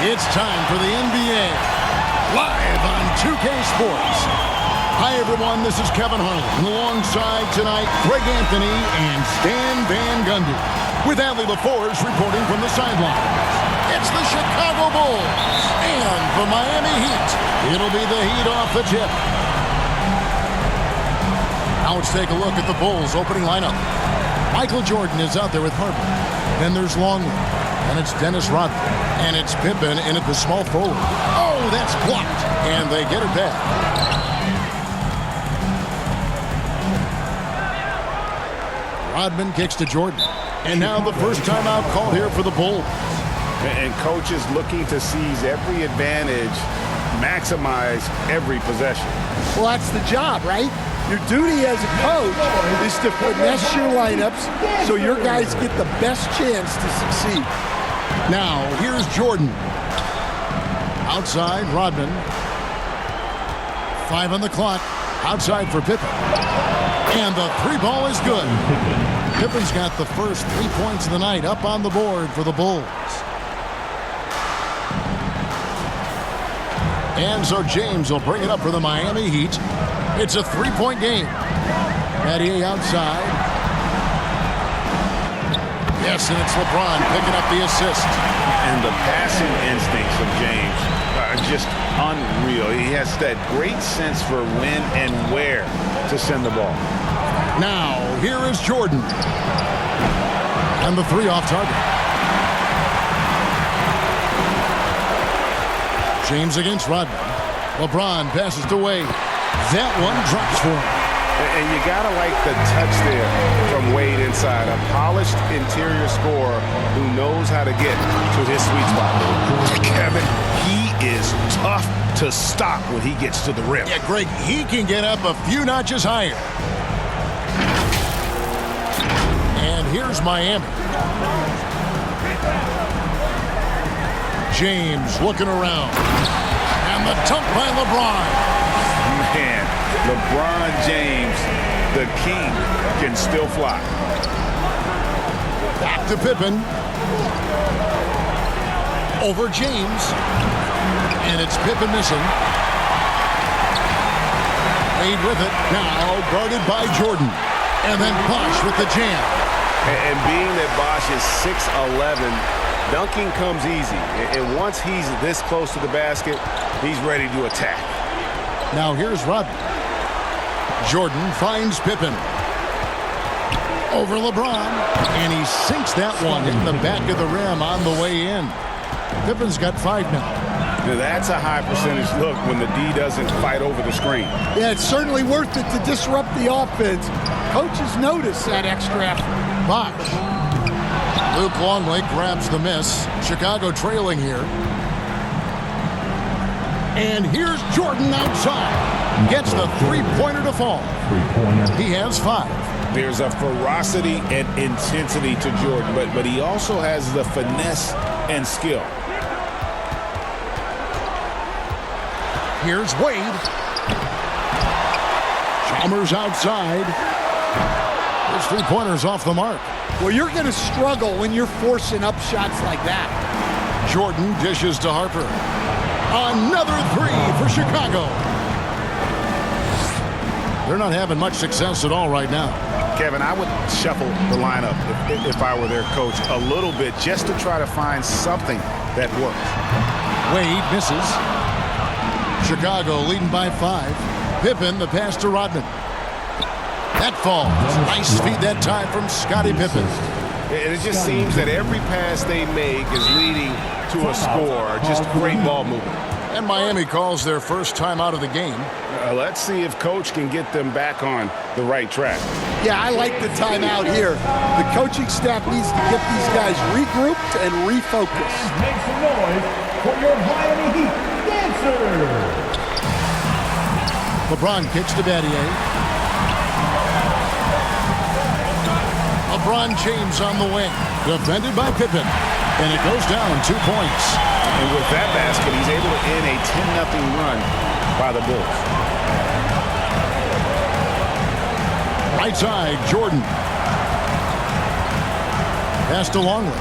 It's time for the NBA, live on 2K Sports. Hi, everyone. This is Kevin Harlan. Alongside tonight, Greg Anthony and Stan Van Gundy. With Adley LaForge reporting from the sidelines. It's the Chicago Bulls. And the Miami Heat. It'll be the Heat off the tip. Now let's take a look at the Bulls' opening lineup. Michael Jordan is out there with Harper. Then there's Longley. And it's Dennis Rodman. And it's Pippen in at the small forward. Oh, that's blocked. And they get it back. Rodman kicks to Jordan. And now the first timeout called here for the Bulls. And coach is looking to seize every advantage, maximize every possession. Well, that's the job, right? Your duty as a coach is to finesse your lineups so your guys get the best chance to succeed. Now, here's Jordan. Outside, Rodman. 5 on the clock. Outside for Pippen. And the three ball is good. Pippen's got the first 3 points of the night up on the board for the Bulls. And so James will bring it up for the Miami Heat. It's a 3-point game. Mathieu outside. Yes, and it's LeBron picking up the assist. And the passing instincts of James are just unreal. He has that great sense for when and where to send the ball. Now, here is Jordan. And the three off target. James against Rodman. LeBron passes to Wade. That one drops for him. And you got to like the touch there from Wade inside. A polished interior scorer who knows how to get to his sweet spot. Kevin, he is tough to stop when he gets to the rim. Yeah, Greg, he can get up a few notches higher. And here's Miami. James looking around. And the dunk by LeBron. Man, LeBron James, the king, can still fly. Back to Pippen. Over James. And it's Pippen missing. Wade with it. Now guarded by Jordan. And then Bosh with the jam. And being that Bosh is 6'11", dunking comes easy. And once he's this close to the basket, he's ready to attack. Now here's Rodman. Jordan finds Pippen. Over LeBron. And he sinks that one in the back of the rim on the way in. Pippen's got 5 now. Now that's a high percentage look when the D doesn't fight over the screen. Yeah, it's certainly worth it to disrupt the offense. Coaches notice that extra effort. Bosh. Luke Longley grabs the miss. Chicago trailing here. And here's Jordan outside. Gets the three-pointer to fall. He has 5. There's a ferocity and intensity to Jordan, but he also has the finesse and skill. Here's Wade. Chalmers outside. His three-pointer's off the mark. Well, you're going to struggle when you're forcing up shots like that. Jordan dishes to Harper. Another 3 for Chicago. They're not having much success at all right now. Kevin, I would shuffle the lineup if I were their coach a little bit just to try to find something that works. Wade misses. Chicago leading by 5. Pippen, the pass to Rodman. That falls. Nice feed that time from Scottie Pippen. And it just seems that every pass they make is leading to a score. Just great ball movement. And Miami calls their first time out of the game. Let's see if Coach can get them back on the right track. Yeah, I like the timeout here. The coaching staff needs to get these guys regrouped and refocused. Make some noise for your Miami Heat dancers. LeBron kicks to Mathieu. LeBron James on the wing. Defended by Pippen. And it goes down 2 points. And with that basket, he's able to end a 10-0 run by the Bulls. Right side, Jordan. Pass to Longley.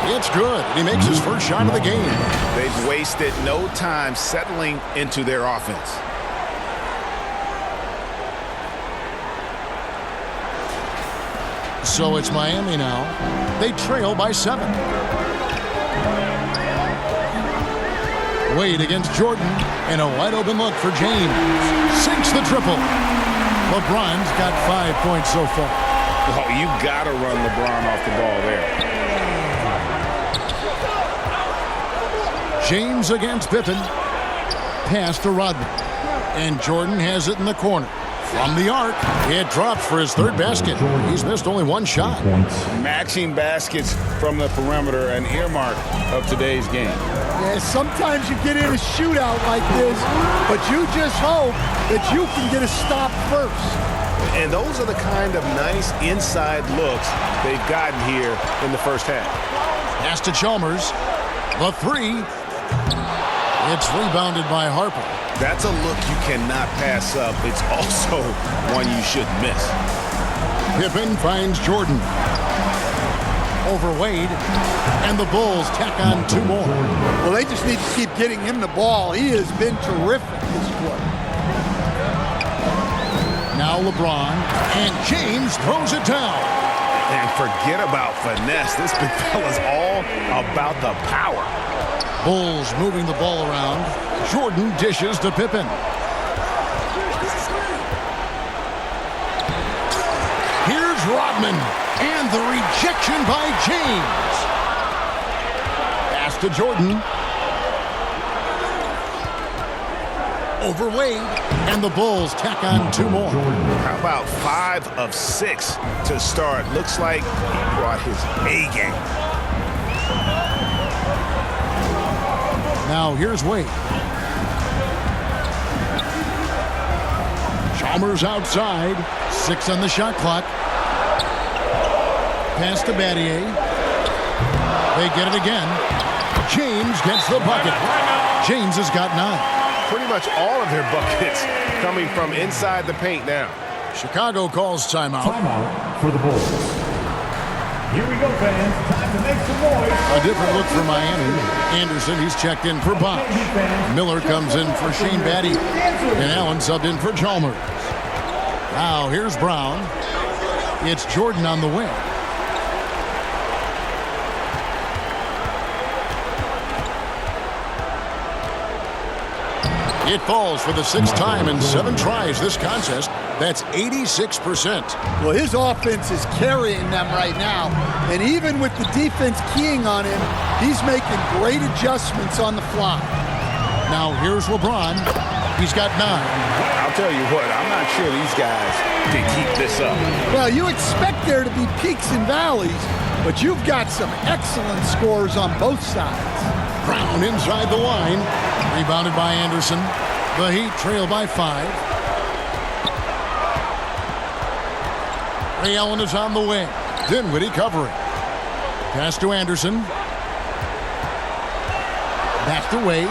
It's good. He makes his first shot of the game. They've wasted no time settling into their offense. So it's Miami now. They trail by 7. Wade against Jordan, and a wide-open look for James. Sinks the triple. LeBron's got 5 points so far. Oh, you got to run LeBron off the ball there. James against Pippen. Pass to Rodman. And Jordan has it in the corner. From the arc, it drops for his 3rd basket. He's missed only 1 shot. Matching baskets from the perimeter, an earmark of today's game. Yeah, sometimes you get in a shootout like this, but you just hope that you can get a stop first. And those are the kind of nice inside looks they've gotten here in the first half. Pass to Chalmers. The 3. It's rebounded by Harper. That's a look you cannot pass up. It's also one you shouldn't miss. Pippen finds Jordan. Over Wade. And the Bulls tack on 2 more. Well, they just need to keep getting him the ball. He has been terrific this quarter. Now LeBron. And James throws it down. And forget about finesse. This big fella's all about the power. Bulls moving the ball around. Jordan dishes to Pippen. Here's Rodman. And the rejection by James. Pass to Jordan. Over Wade. And the Bulls tack on 2 more. How about 5 of 6 to start? Looks like he brought his A game. Now here's Wade. Chalmers outside. 6 on the shot clock. Pass to Battier. They get it again. James gets the bucket. James has got 9. Pretty much all of their buckets coming from inside the paint now. Chicago calls timeout. Timeout for the Bulls. Here we go, fans. Time to make some noise. A different look for Miami. Anderson, he's checked in for Bosch. Miller comes in for Shane Battier. And Allen subbed in for Chalmers. Now here's Brown. It's Jordan on the wing. It falls for the 6th time in 7 tries this contest. That's 86%. Well, his offense is carrying them right now. And even with the defense keying on him, he's making great adjustments on the fly. Now here's LeBron. He's got 9. I'll tell you what, I'm not sure these guys can keep this up. Well, you expect there to be peaks and valleys, but you've got some excellent scores on both sides. Brown inside the line. Rebounded by Anderson. The Heat trail by 5. Ray Allen is on the wing. Dinwiddie covering. Pass to Anderson. Back to Wade.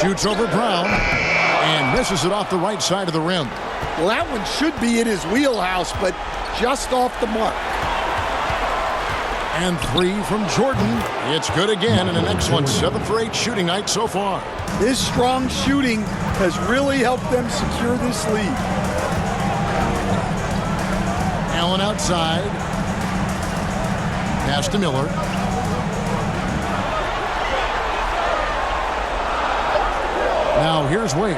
Shoots over Brown. And misses it off the right side of the rim. Well, that one should be in his wheelhouse, but just off the mark. And 3 from Jordan. It's good again, and an excellent 7 for 8 shooting night so far. His strong shooting has really helped them secure this lead. Allen outside. Pass to Miller. Now here's Wade.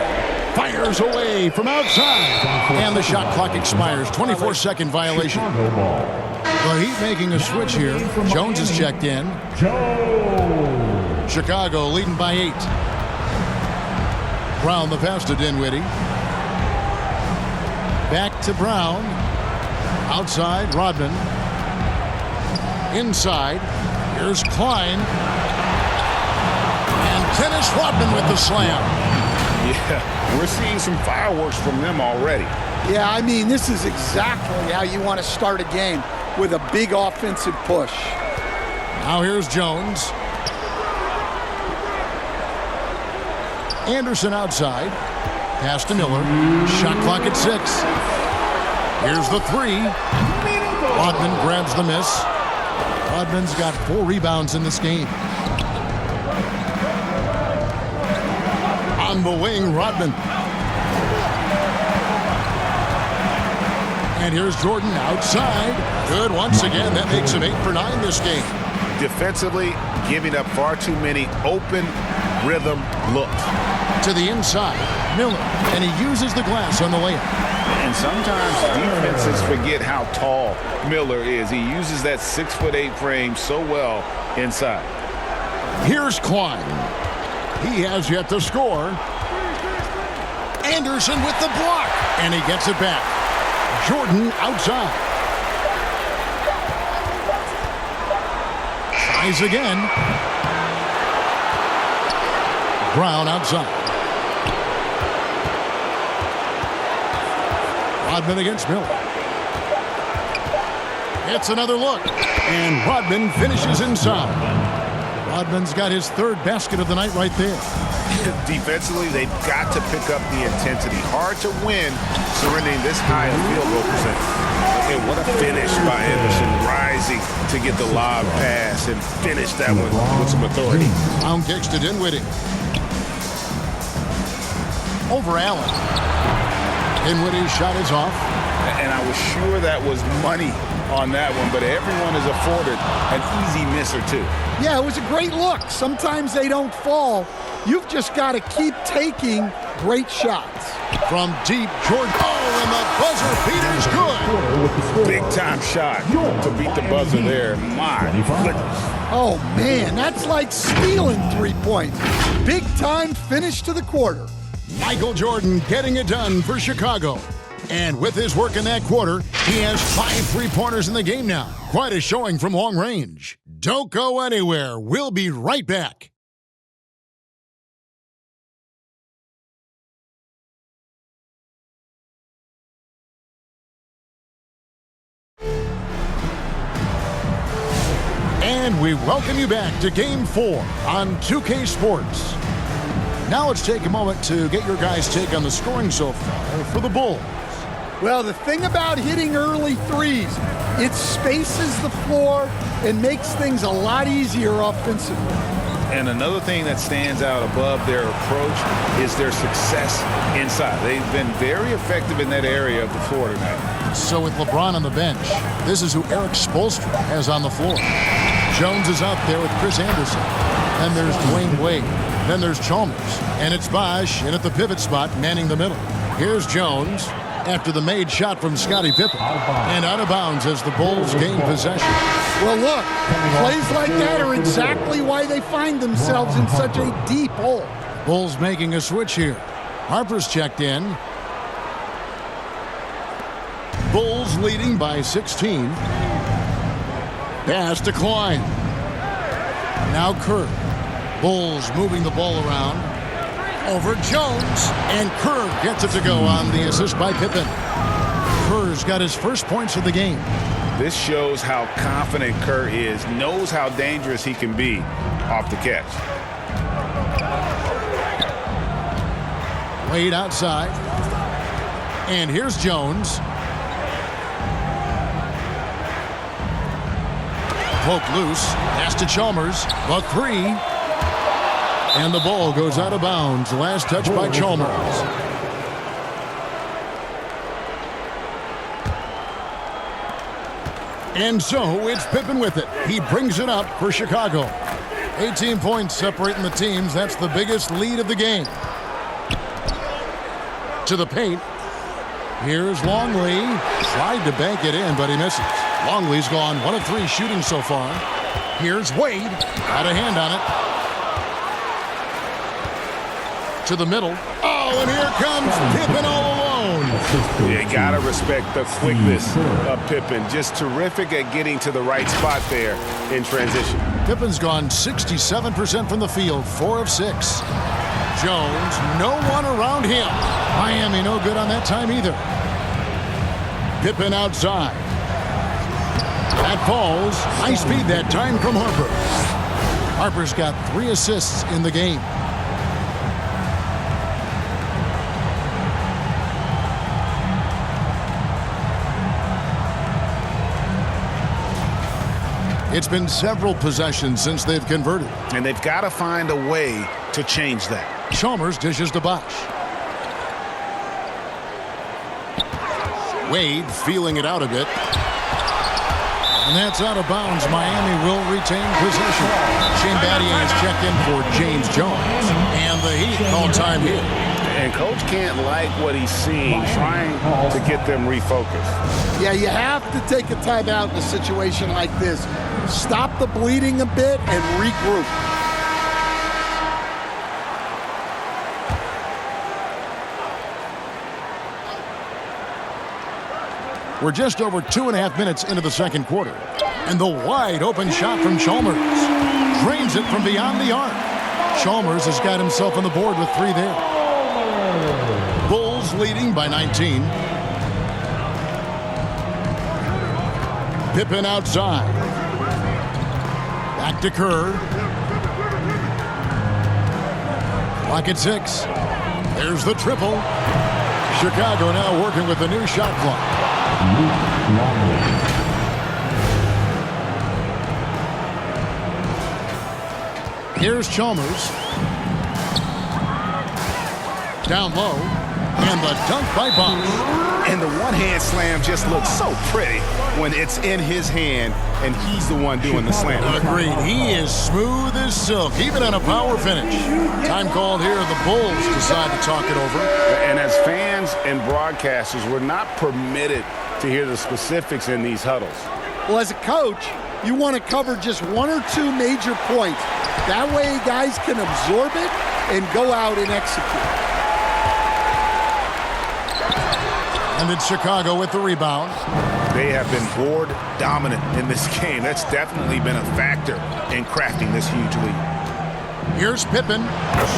Fires away from outside. And the shot clock expires. 24-second violation. The Heat making a switch here. Jones is checked in. Chicago leading by 8. Brown the pass to Dinwiddie. Back to Brown. Outside, Rodman. Inside, here's Klein. And Dennis Rodman with the slam. Yeah, we're seeing some fireworks from them already. Yeah, I mean, this is exactly how you want to start a game, with a big offensive push. Now here's Jones. Anderson outside. Pass to Miller. Shot clock at 6. Here's the 3. Rodman grabs the miss. Rodman's got 4 rebounds in this game. On the wing, Rodman. And here's Jordan outside. Good once again. That makes him 8 for 9 this game. Defensively, giving up far too many open rhythm looks. To the inside, Miller. And he uses the glass on the layup. And sometimes defenses forget how tall Miller is. He uses that 6'8" frame so well inside. Here's Klein. He has yet to score. Anderson with the block. And he gets it back. Jordan outside. Tries again. Brown outside. Rodman against Miller. It's another look. And Rodman finishes inside. Rodman's got his 3rd basket of the night right there. Defensively, they've got to pick up the intensity. Hard to win surrendering this high in field goal percentage. And what a finish by Anderson, rising to get the lob pass and finish that one with some authority. Brown kicks to Dinwiddie. Over Allen. Dinwiddie's shot is off. And I was sure that was money on that one, but everyone is afforded an easy miss or two. Yeah, it was a great look. Sometimes they don't fall. You've just got to keep taking great shots. From deep, Jordan. Oh, and the buzzer beater's good. Big time shot to beat the buzzer there. My goodness. Oh, man, that's like stealing 3 points. Big time finish to the quarter. Michael Jordan getting it done for Chicago. And with his work in that quarter, he has 5 3-pointers in the game now. Quite a showing from long range. Don't go anywhere. We'll be right back. And we welcome you back to Game 4 on 2K Sports. Now let's take a moment to get your guys' take on the scoring so far for the Bulls. Well, the thing about hitting early threes, it spaces the floor and makes things a lot easier offensively. And another thing that stands out above their approach is their success inside. They've been very effective in that area of the floor tonight. So with LeBron on the bench, this is who Eric Spoelstra has on the floor. Jones is out there with Chris Anderson. Then there's Dwayne Wade. Then there's Chalmers. And it's Bosh in at the pivot spot, manning the middle. Here's Jones after the made shot from Scottie Pippen. And out of bounds as the Bulls gain possession. Well, look, plays like that are exactly why they find themselves in such a deep hole. Bulls making a switch here. Harper's checked in. Bulls leading by 16. Pass to Klein. Now Kerr. Bulls moving the ball around. Over Jones. And Kerr gets it to go on the assist by Pippen. Kerr's got his first points of the game. This shows how confident Kerr is, knows how dangerous he can be off the catch. Wade outside. And here's Jones. Poke loose. Pass to Chalmers. The 3. And the ball goes out of bounds. Last touch by Chalmers. And so it's Pippen with it. He brings it up for Chicago. 18 points separating the teams. That's the biggest lead of the game. To the paint. Here's Longley. Tried to bank it in, but he misses. Longley's gone 1 of 3 shooting so far. Here's Wade. Got a hand on it. To the middle. Oh, and here comes Pippen all alone. You gotta respect the quickness of Pippen. Just terrific at getting to the right spot there in transition. Pippen's gone 67% from the field, 4 of 6. Jones, no one around him. Miami no good on that time either. Pippen outside. That falls. High speed that time from Harper. Harper's got 3 assists in the game. It's been several possessions since they've converted. And they've got to find a way to change that. Chalmers dishes to Bosch. Wade feeling it out a bit. And that's out of bounds. Miami will retain possession. Shane Battier has checked in for James Jones. And the Heat call time here. And Coach can't like what he's seeing, trying to get them refocused. Yeah, you have to take a timeout in a situation like this. Stop the bleeding a bit and regroup. We're just over 2.5 minutes into the second quarter. And the wide open shot from Chalmers. Drains it from beyond the arc. Chalmers has got himself on the board with 3 there. Bulls leading by 19. Pippen outside. Back to Kerr. Clock at 6. There's the triple. Chicago now working with the new shot clock. Here's Chalmers. Down low. And the dunk by Bosch. And the one-hand slam just looks so pretty when it's in his hand and he's the one doing the slam. Agreed. He is smooth as silk, even on a power finish. Time called here. The Bulls decide to talk it over. And as fans and broadcasters, we're not permitted to hear the specifics in these huddles. Well, as a coach, you want to cover just 1 or 2 major points. That way guys can absorb it and go out and execute. And it's Chicago with the rebound. They have been board dominant in this game. That's definitely been a factor in crafting this huge lead. Here's Pippen.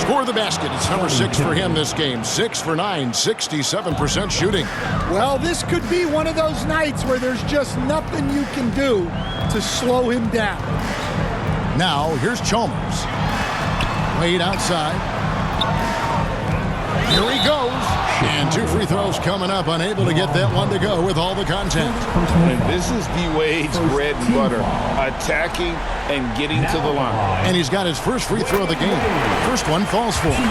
Score the basket. It's number 6 for him this game. 6 for 9, 67% shooting. Well, this could be one of those nights where there's just nothing you can do to slow him down. Now, here's Chalmers. Wade outside. Here he goes. And 2 free throws coming up. Unable to get that one to go with all the contact. And this is D-Wade's bread and butter. Attacking and getting to the line. And he's got his first free throw of the game. First one falls for him.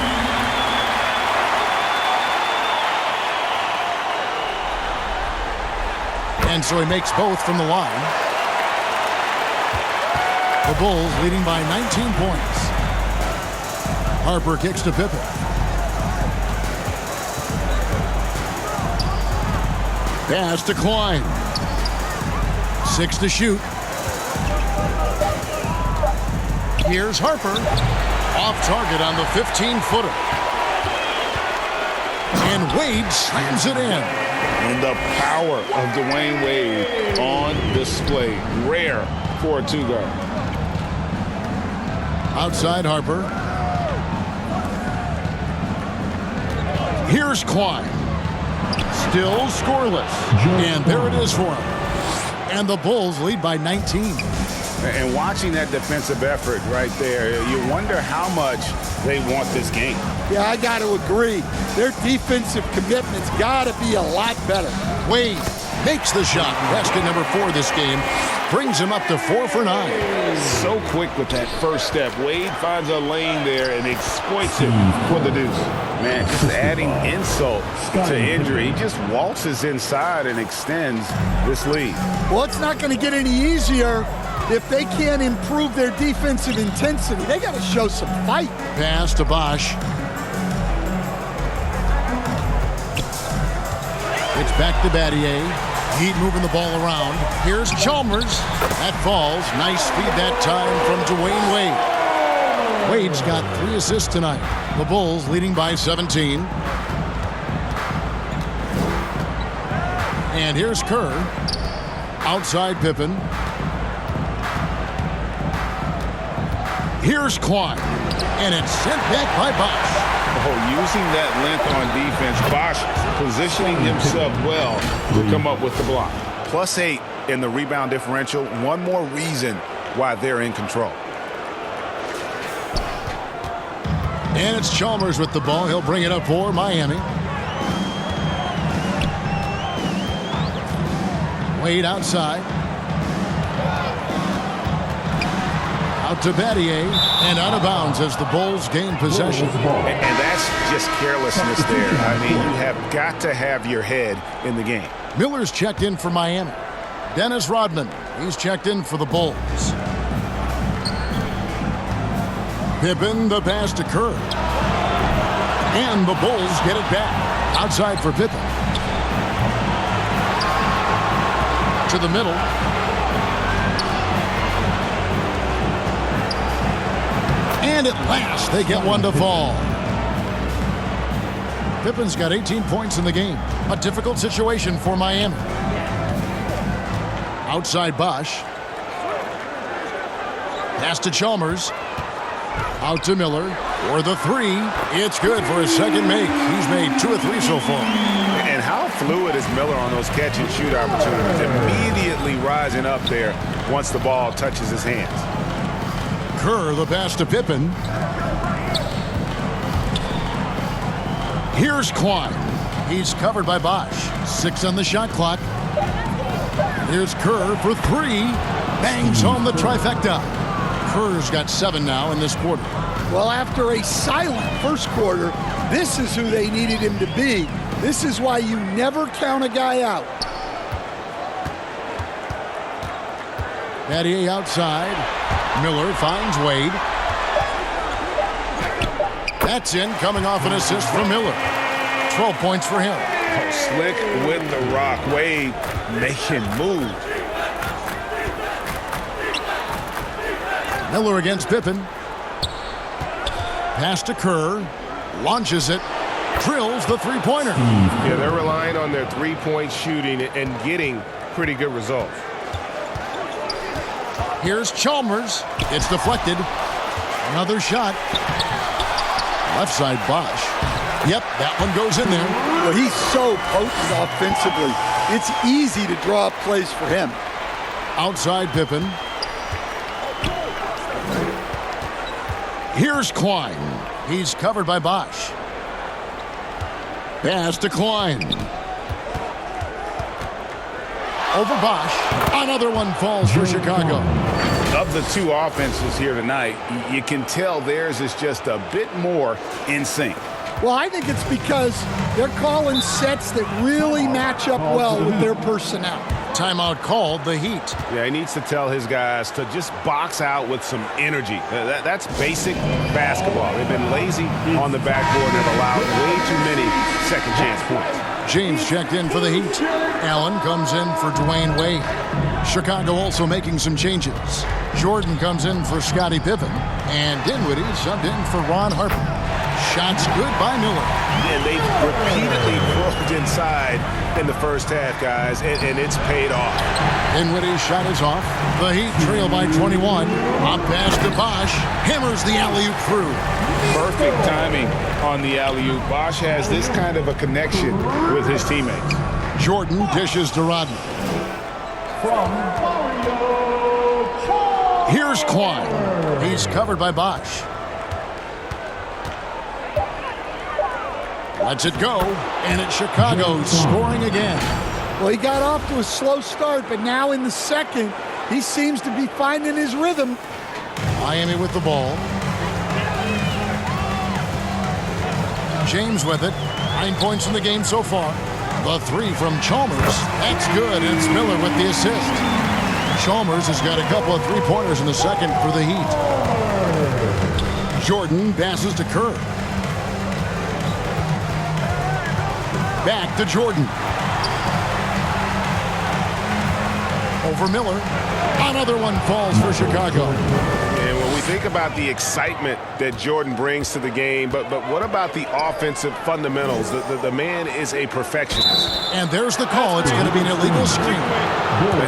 And so he makes both from the line. The Bulls leading by 19 points. Harper kicks to Pippen. Pass to Klein. 6 to shoot. Here's Harper. Off target on the 15-footer. And Wade slams it in. And the power of Dwayne Wade on display. Rare for a 2-guard. Outside Harper. Here's Klein. Still scoreless. And there it is for him. And the Bulls lead by 19. And watching that defensive effort right there, you wonder how much they want this game. Yeah, I got to agree. Their defensive commitment's got to be a lot better. Wade makes the shot. Basket number 4 this game. Brings him up to 4 for 9. So quick with that first step. Wade finds a lane there and exploits it for the deuce. Man, just adding insult to injury. He just waltzes inside and extends this lead. Well, it's not going to get any easier if they can't improve their defensive intensity. They got to show some fight. Pass to Bosch. It's back to Battier. Heat moving the ball around. Here's Chalmers. That falls. Nice speed that time from Dwayne Wade. Wade's got 3 assists tonight. The Bulls leading by 17. And here's Kerr. Outside Pippen. Here's Klein. And it's sent back by Bosch. Oh, using that length on defense, Bosch positioning himself well to come up with the block. +8 in the rebound differential. One more reason why they're in control. And it's Chalmers with the ball. He'll bring it up for Miami. Wade outside. Out to Battier, and out of bounds as the Bulls gain possession. And that's just carelessness there. I mean, you have got to have your head in the game. Miller's checked in for Miami. Dennis Rodman, he's checked in for the Bulls. Pippen, the pass to Kerr. And the Bulls get it back. Outside for Pippen. To the middle. And at last, they get one to fall. Pippen's got 18 points in the game. A difficult situation for Miami. Outside Bosch. Pass to Chalmers. Out to Miller. For the three. It's good for his second make. He's made 2 of 3 so far. And how fluid is Miller on those catch-and-shoot opportunities? Immediately rising up there once the ball touches his hands. Kerr, the pass to Pippen. Here's Klein. He's covered by Bosch. 6 on the shot clock. Here's Kerr for 3. Bangs home the trifecta. Kerr's got 7 now in this quarter. Well, after a silent first quarter, this is who they needed him to be. This is why you never count a guy out. Battier outside. Miller finds Wade. That's in, coming off an assist from Miller. 12 points for him. Oh, slick with the rock. Wade making moves. Miller against Pippen. Pass to Kerr. Launches it. Drills the three-pointer. Yeah, they're relying on their three-point shooting and getting pretty good results. Here's Chalmers. It's deflected. Another shot. Left side Bosch. Yep, that one goes in there. Well, he's so potent offensively. It's easy to draw up plays for him. Outside Pippen. Here's Klein. He's covered by Bosch. Pass to Klein. Over Bosch. Another one falls for Chicago. Of the two offenses here tonight, you can tell theirs is just a bit more in sync. Well, I think it's because they're calling sets that really match up well with their personnel. Timeout called, the Heat. Yeah, he needs to tell his guys to just box out with some energy. That's basic basketball. They've been lazy on the backboard and have allowed way too many second chance points. James checked in for the Heat. Allen comes in for Dwayne Wade. Chicago also making some changes. Jordan comes in for Scottie Pippen. And Dinwiddie subbed in for Ron Harper. Shots good by Miller. And they've repeatedly broke inside in the first half, guys, and it's paid off. Dinwiddie's shot is off. The Heat trail by 21. Up pass to Bosch. Hammers the alley-oop through. Perfect timing on the alley-oop. Bosch has this kind of a connection with his teammates. Jordan dishes to Rodman. Here's Klein. He's covered by Bosch. Lets it go, and it's Chicago scoring again. Well, he got off to a slow start, but now in the second, he seems to be finding his rhythm. Miami with the ball. James with it. 9 points in the game so far. The three from Chalmers. That's good, and it's Miller with the assist. Chalmers has got a couple of three-pointers in the second for the Heat. Jordan passes to Kerr. Back to Jordan. Over Miller. Another one falls for Chicago. And when we think about the excitement that Jordan brings to the game, but what about the offensive fundamentals? The man is a perfectionist. And there's the call. It's going to be an illegal screen.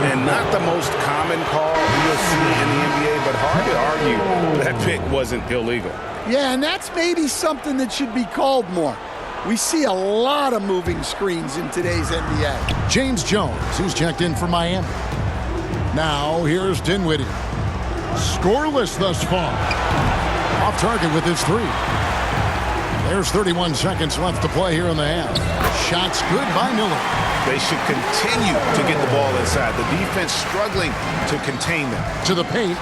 And not the most common call you'll see in the NBA, but hard to argue that pick wasn't illegal. Yeah, and that's maybe something that should be called more. We see a lot of moving screens in today's NBA. James Jones, who's checked in for Miami. Now, here's Dinwiddie. Scoreless thus far. Off target with his three. There's 31 seconds left to play here in the half. Shots good by Miller. They should continue to get the ball inside. The defense struggling to contain them. To the paint.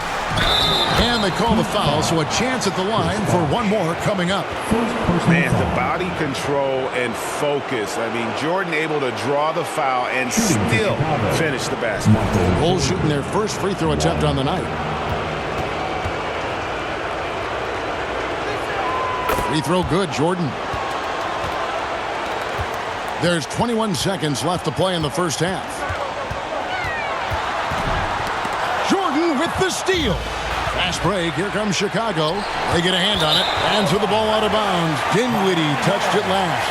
And they call the foul, so a chance at the line for one more coming up. Man, the body control and focus. I mean, Jordan able to draw the foul and still finish the basketball. Bulls shooting their first free throw attempt on the night. Free throw good, Jordan. There's 21 seconds left to play in the first half. Jordan with the steal. Fast break. Here comes Chicago. They get a hand on it. Hands with the ball out of bounds. Dinwiddie touched it last.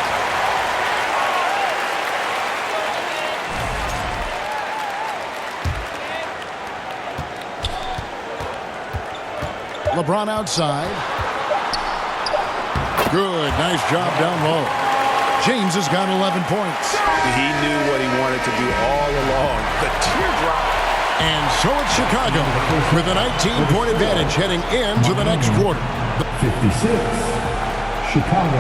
LeBron outside. Good. Nice job down low. James has got 11 points. He knew what he wanted to do all along. The teardrop. And so it's Chicago with a 19-point advantage heading into the next quarter. 56. Chicago,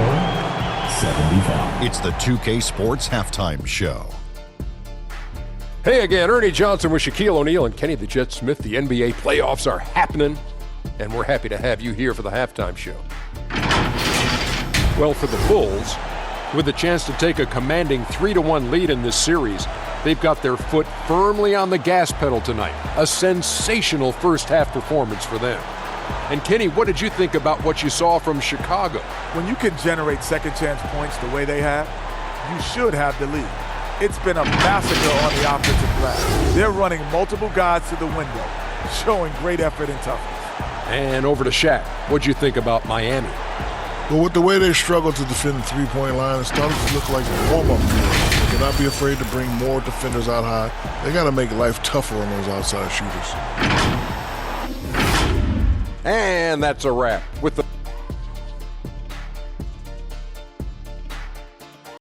75. It's the 2K Sports Halftime Show. Hey again, Ernie Johnson with Shaquille O'Neal and Kenny the Jet Smith. The NBA playoffs are happening, and we're happy to have you here for the halftime show. Well, for the Bulls, with a chance to take a commanding 3-1 lead in this series, they've got their foot firmly on the gas pedal tonight. A sensational first-half performance for them. And Kenny, what did you think about what you saw from Chicago? When you can generate second-chance points the way they have, you should have the lead. It's been a massacre on the offensive glass. They're running multiple guys to the window, showing great effort and toughness. And over to Shaq. What'd you think about Miami? But with the way they struggle to defend the three-point line, it started to look like a warm-up period. They cannot be afraid to bring more defenders out high. They got to make life tougher on those outside shooters. And that's a wrap with the